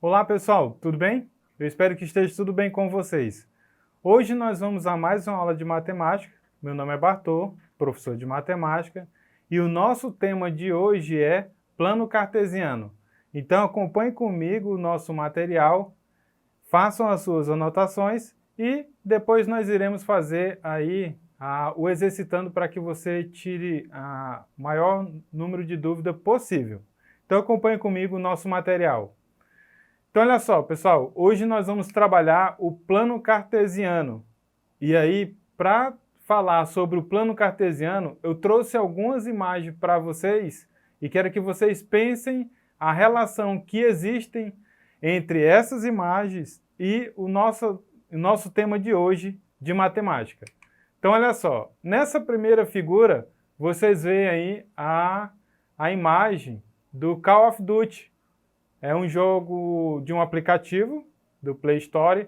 Olá pessoal, tudo bem? Eu espero que esteja tudo bem com vocês. Hoje nós vamos a mais uma aula de matemática. Meu nome é Bartô, professor de matemática, e o nosso tema de hoje é plano cartesiano. Então acompanhe comigo o nosso material, façam as suas anotações e depois nós iremos fazer aí o exercitando para que você tire o maior número de dúvidas possível. Então acompanhe comigo o nosso material. Então, olha só, pessoal, hoje nós vamos trabalhar o plano cartesiano. E aí, para falar sobre o plano cartesiano, eu trouxe algumas imagens para vocês e quero que vocês pensem a relação que existem entre essas imagens e o nosso tema de hoje de matemática. Então, olha só, nessa primeira figura, vocês veem aí a imagem do Call of Duty. É um jogo de um aplicativo do Play Store,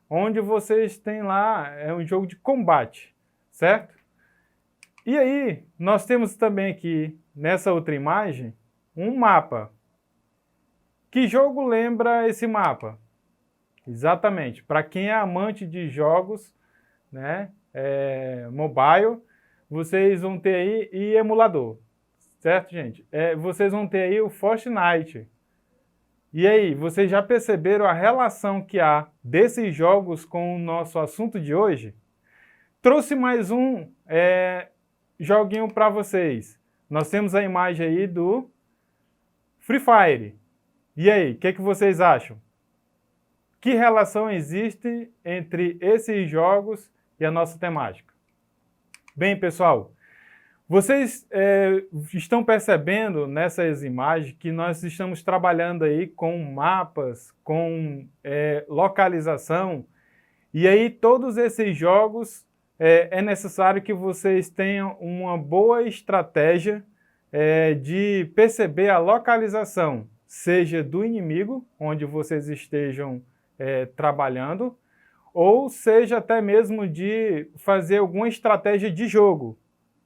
onde vocês têm lá, é um jogo de combate, certo? E aí, nós temos também aqui, nessa outra imagem, um mapa. Que jogo lembra esse mapa? Exatamente, para quem é amante de jogos, né, mobile, vocês vão ter aí, e emulador, certo, gente? Vocês vão ter aí o Fortnite. E aí, vocês já perceberam a relação que há desses jogos com o nosso assunto de hoje? Trouxe mais um joguinho para vocês. Nós temos a imagem aí do Free Fire. E aí, o que vocês acham? Que relação existe entre esses jogos e a nossa temática? Bem, pessoal, vocês estão percebendo nessas imagens que nós estamos trabalhando aí com mapas, com localização, e aí todos esses jogos é necessário que vocês tenham uma boa estratégia de perceber a localização, seja do inimigo, onde vocês estejam trabalhando, ou seja até mesmo de fazer alguma estratégia de jogo.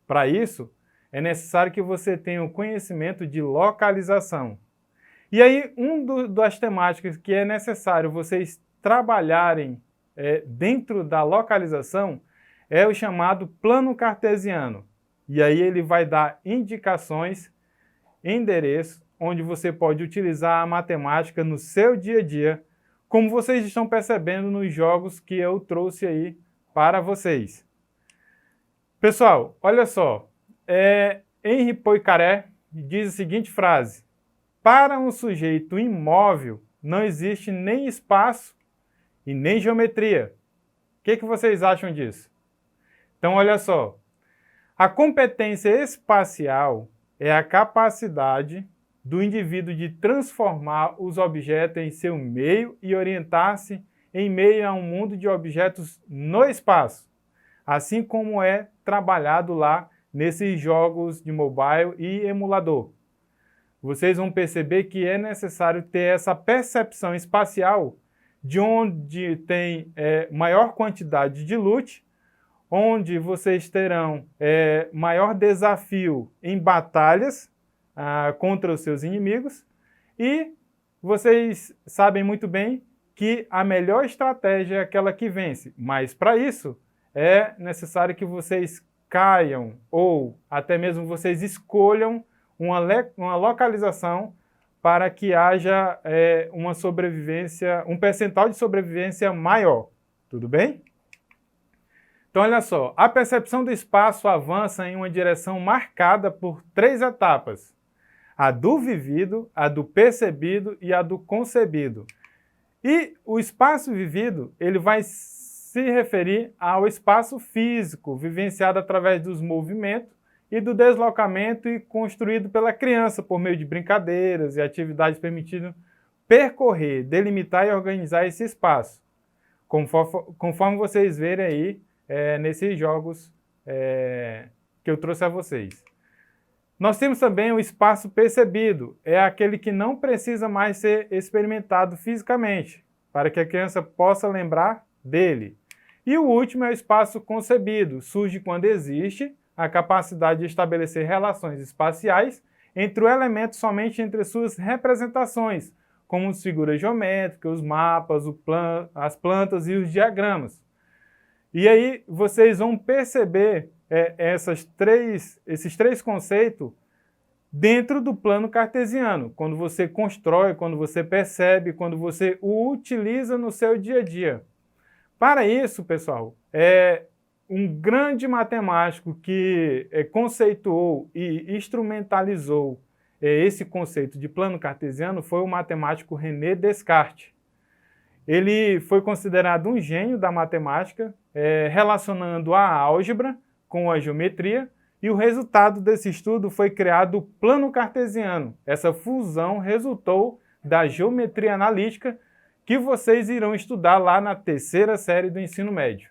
Para isso, é necessário que você tenha o conhecimento de localização. E aí, das temáticas que é necessário vocês trabalharem dentro da localização é o chamado plano cartesiano. E aí ele vai dar indicações, endereços, onde você pode utilizar a matemática no seu dia a dia, como vocês estão percebendo nos jogos que eu trouxe aí para vocês. Pessoal, olha só, Henri Poincaré diz a seguinte frase: para um sujeito imóvel não existe nem espaço e nem geometria. O que vocês acham disso? Então, olha só, a competência espacial é a capacidade do indivíduo de transformar os objetos em seu meio e orientar-se em meio a um mundo de objetos no espaço, assim como é trabalhado lá nesses jogos de mobile e emulador. Vocês vão perceber que é necessário ter essa percepção espacial de onde tem maior quantidade de loot, onde vocês terão maior desafio em batalhas contra os seus inimigos, e vocês sabem muito bem que a melhor estratégia é aquela que vence, mas para isso é necessário que vocês caiam ou até mesmo vocês escolham uma localização para que haja uma sobrevivência, um percentual de sobrevivência maior. Tudo bem? Então, olha só, a percepção do espaço avança em uma direção marcada por 3 etapas: a do vivido, a do percebido e a do concebido. E o espaço vivido, ele vai se referir ao espaço físico, vivenciado através dos movimentos e do deslocamento e construído pela criança por meio de brincadeiras e atividades permitindo percorrer, delimitar e organizar esse espaço, conforme vocês verem aí nesses jogos que eu trouxe a vocês. Nós temos também o espaço percebido, é aquele que não precisa mais ser experimentado fisicamente, para que a criança possa lembrar dele. E o último é o espaço concebido, surge quando existe a capacidade de estabelecer relações espaciais entre o elemento somente entre suas representações, como as figuras geométricas, os mapas, as plantas e os diagramas. E aí vocês vão perceber esses três conceitos dentro do plano cartesiano, quando você constrói, quando você percebe, quando você o utiliza no seu dia a dia. Para isso, pessoal, um grande matemático que conceituou e instrumentalizou esse conceito de plano cartesiano foi o matemático René Descartes. Ele foi considerado um gênio da matemática, relacionando a álgebra com a geometria, e o resultado desse estudo foi criado o plano cartesiano. Essa fusão resultou da geometria analítica, que vocês irão estudar lá na terceira série do ensino médio.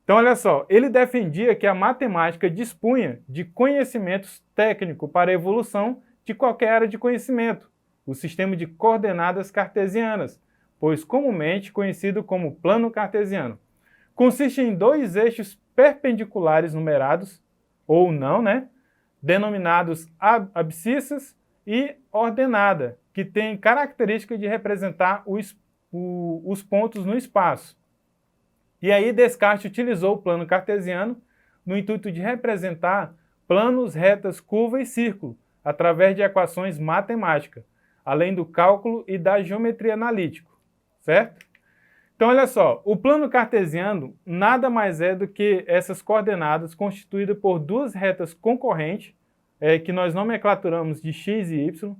Então, olha só, ele defendia que a matemática dispunha de conhecimentos técnicos para a evolução de qualquer área de conhecimento, o sistema de coordenadas cartesianas, pois comumente conhecido como plano cartesiano. Consiste em dois eixos perpendiculares numerados, ou não, denominados abscissas e ordenada, que têm característica de representar os pontos no espaço. E aí Descartes utilizou o plano cartesiano no intuito de representar planos, retas, curva e círculo, através de equações matemáticas, além do cálculo e da geometria analítica, certo? Então, olha só, o plano cartesiano nada mais é do que essas coordenadas constituídas por duas retas concorrentes, que nós nomenclaturamos de x e y,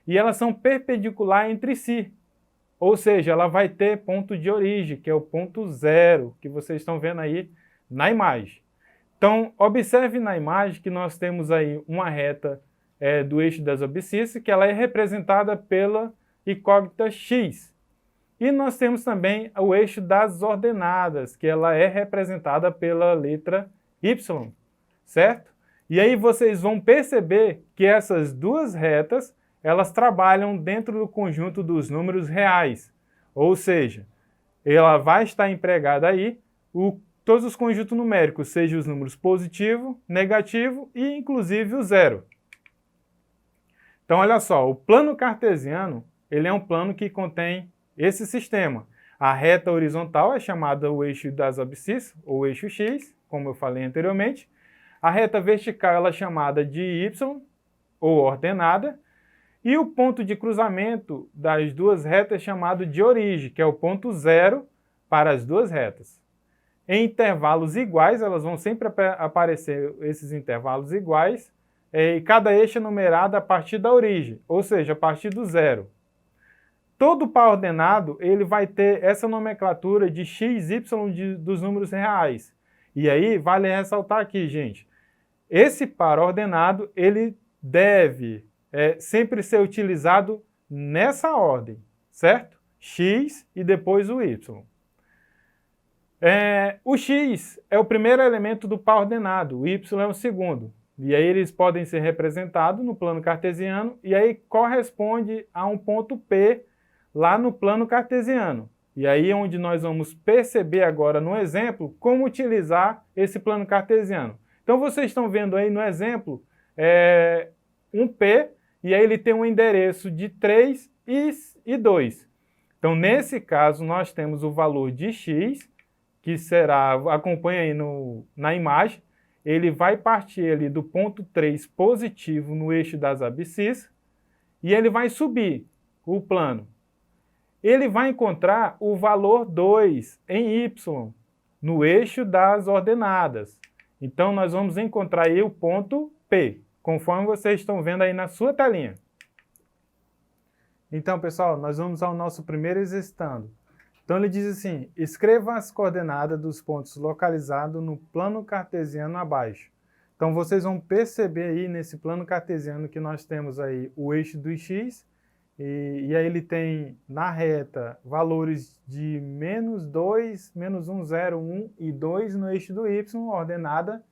e elas são perpendiculares entre si. Ou seja, ela vai ter ponto de origem, que é o ponto zero, que vocês estão vendo aí na imagem. Então, observe na imagem que nós temos aí uma reta do eixo das abscissas, que ela é representada pela incógnita x. E nós temos também o eixo das ordenadas, que ela é representada pela letra y, certo? E aí vocês vão perceber que essas duas retas, elas trabalham dentro do conjunto dos números reais. Ou seja, ela vai estar empregada aí todos os conjuntos numéricos, seja os números positivo, negativo e inclusive o zero. Então, olha só, o plano cartesiano, ele é um plano que contém esse sistema. A reta horizontal é chamada o eixo das abscissas, ou eixo x, como eu falei anteriormente. A reta vertical ela é chamada de y, ou ordenada. E o ponto de cruzamento das duas retas é chamado de origem, que é o ponto zero para as duas retas. Em intervalos iguais, elas vão sempre aparecer esses intervalos iguais, e cada eixo é numerado a partir da origem, ou seja, a partir do zero. Todo par ordenado ele vai ter essa nomenclatura de x, y dos números reais. E aí, vale ressaltar aqui, gente, esse par ordenado ele deve sempre ser utilizado nessa ordem, certo? X e depois o y. O x é o primeiro elemento do par ordenado, o y é o segundo. E aí eles podem ser representados no plano cartesiano e aí corresponde a um ponto P lá no plano cartesiano. E aí é onde nós vamos perceber agora no exemplo como utilizar esse plano cartesiano. Então vocês estão vendo aí no exemplo um P e aí ele tem um endereço de 3 e 2. Então nesse caso nós temos o valor de x, que será, acompanha aí na imagem, ele vai partir ali do ponto 3 positivo no eixo das abscissas e ele vai subir o plano. Ele vai encontrar o valor 2 em y, no eixo das ordenadas. Então, nós vamos encontrar aí o ponto P, conforme vocês estão vendo aí na sua telinha. Então, pessoal, nós vamos ao nosso primeiro exercitando. Então, ele diz assim, escreva as coordenadas dos pontos localizados no plano cartesiano abaixo. Então, vocês vão perceber aí nesse plano cartesiano que nós temos aí o eixo do x, e aí ele tem na reta valores de -2, -1, 0, 1 e 2 no eixo do y, ordenada.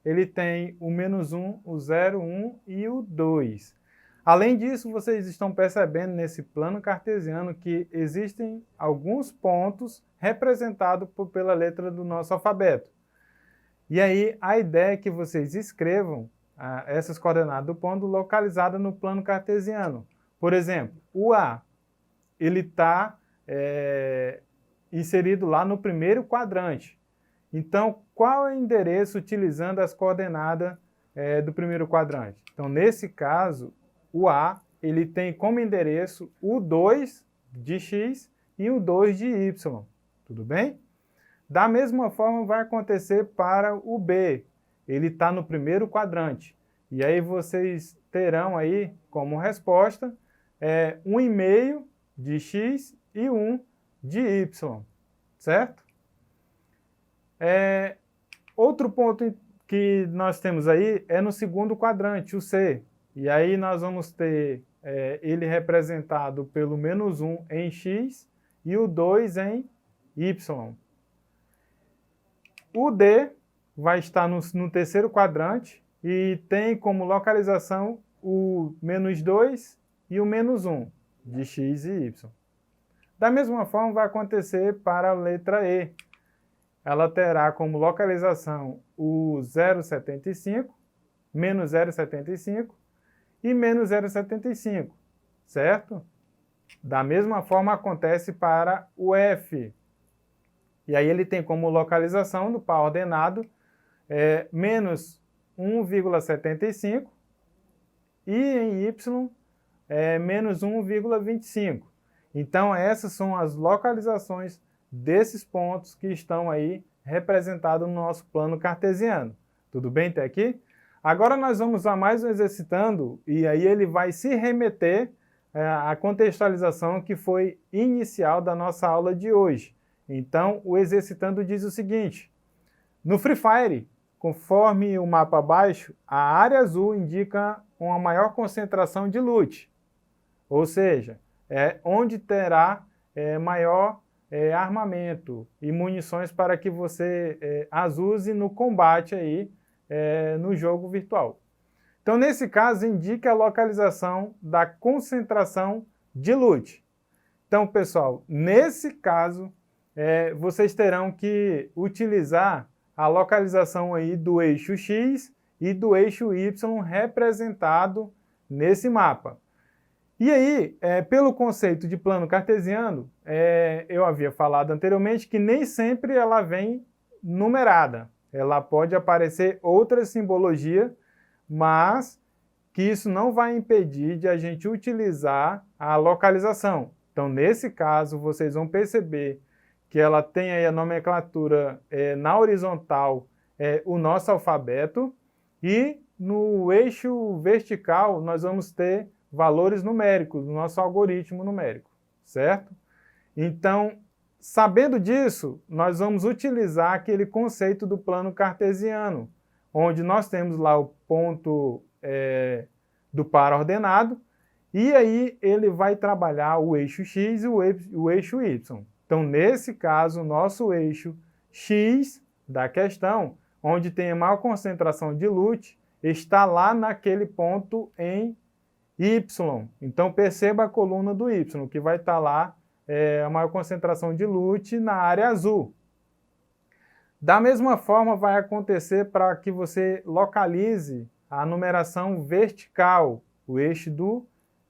Ele tem o -1, o 0, 1 e o 2. Além disso, vocês estão percebendo nesse plano cartesiano que existem alguns pontos representados pela letra do nosso alfabeto. E aí a ideia é que vocês escrevam essas coordenadas do ponto localizada no plano cartesiano. Por exemplo, o A. ele está inserido lá no primeiro quadrante. Então, qual é o endereço utilizando as coordenadas do primeiro quadrante? Então, nesse caso, o A ele tem como endereço o 2 de x e o 2 de y. Tudo bem? Da mesma forma vai acontecer para o B. Ele está no primeiro quadrante. E aí vocês terão aí como resposta 1,5 de x e 1 de y. Certo? Outro ponto que nós temos aí é no segundo quadrante, o C. E aí nós vamos ter ele representado pelo menos 1 em x e o 2 em y. O D vai estar no terceiro quadrante e tem como localização o menos 2 e o menos 1 de x e y. Da mesma forma vai acontecer para a letra E. Ela terá como localização o 0,75, menos 0,75 e menos 0,75, certo? Da mesma forma acontece para o F. E aí ele tem como localização no par ordenado menos 1,75 e em Y menos 1,25. Então essas são as localizações desses pontos que estão aí representados no nosso plano cartesiano. Tudo bem até aqui? Agora nós vamos a mais um exercitando e aí ele vai se remeter à contextualização que foi inicial da nossa aula de hoje. Então o exercitando diz o seguinte: no Free Fire, conforme o mapa abaixo, a área azul indica uma maior concentração de loot, ou seja, onde terá maior armamento e munições para que você as use no combate aí, no jogo virtual. Então, nesse caso, indica a localização da concentração de loot. Então, pessoal, nesse caso, vocês terão que utilizar a localização aí do eixo X e do eixo Y representado nesse mapa. E aí, pelo conceito de plano cartesiano, eu havia falado anteriormente que nem sempre ela vem numerada. Ela pode aparecer outra simbologia, mas que isso não vai impedir de a gente utilizar a localização. Então, nesse caso, vocês vão perceber que ela tem aí a nomenclatura na horizontal, o nosso alfabeto, e no eixo vertical nós vamos ter valores numéricos, no nosso algoritmo numérico, certo? Então, sabendo disso, nós vamos utilizar aquele conceito do plano cartesiano, onde nós temos lá o ponto do par ordenado, e aí ele vai trabalhar o eixo X e o eixo Y. Então, nesse caso, o nosso eixo X da questão, onde tem a maior concentração de loot, está lá naquele ponto em Y. Então, perceba a coluna do Y, que vai estar lá a maior concentração de loot na área azul. Da mesma forma, vai acontecer para que você localize a numeração vertical, o eixo do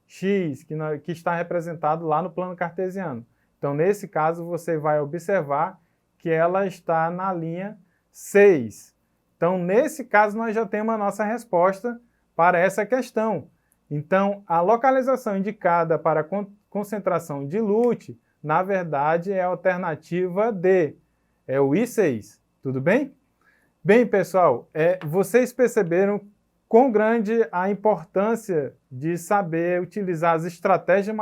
X, que está representado lá no plano cartesiano. Então, nesse caso, você vai observar que ela está na linha 6. Então, nesse caso, nós já temos a nossa resposta para essa questão. Então, a localização indicada para a concentração de loot, na verdade, é a alternativa D, é o I6. Tudo bem? Bem, pessoal, vocês perceberam quão grande a importância de saber utilizar as estratégias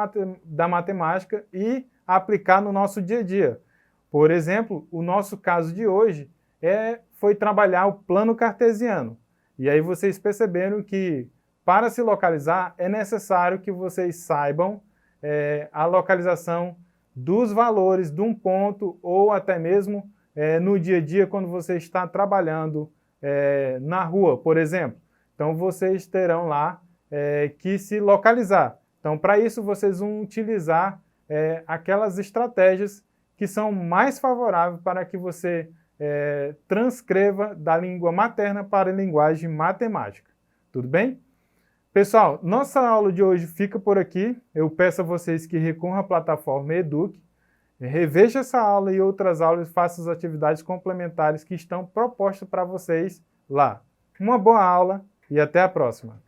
da matemática e aplicar no nosso dia a dia. Por exemplo, o nosso caso de hoje foi trabalhar o plano cartesiano. E aí vocês perceberam que, para se localizar, é necessário que vocês saibam a localização dos valores de um ponto ou até mesmo no dia a dia quando você está trabalhando na rua, por exemplo. Então, vocês terão lá que se localizar. Então, para isso, vocês vão utilizar aquelas estratégias que são mais favoráveis para que você transcreva da língua materna para a linguagem matemática. Tudo bem? Pessoal, nossa aula de hoje fica por aqui. Eu peço a vocês que recorram à plataforma Eduque, reveja essa aula e outras aulas e faça as atividades complementares que estão propostas para vocês lá. Uma boa aula e até a próxima!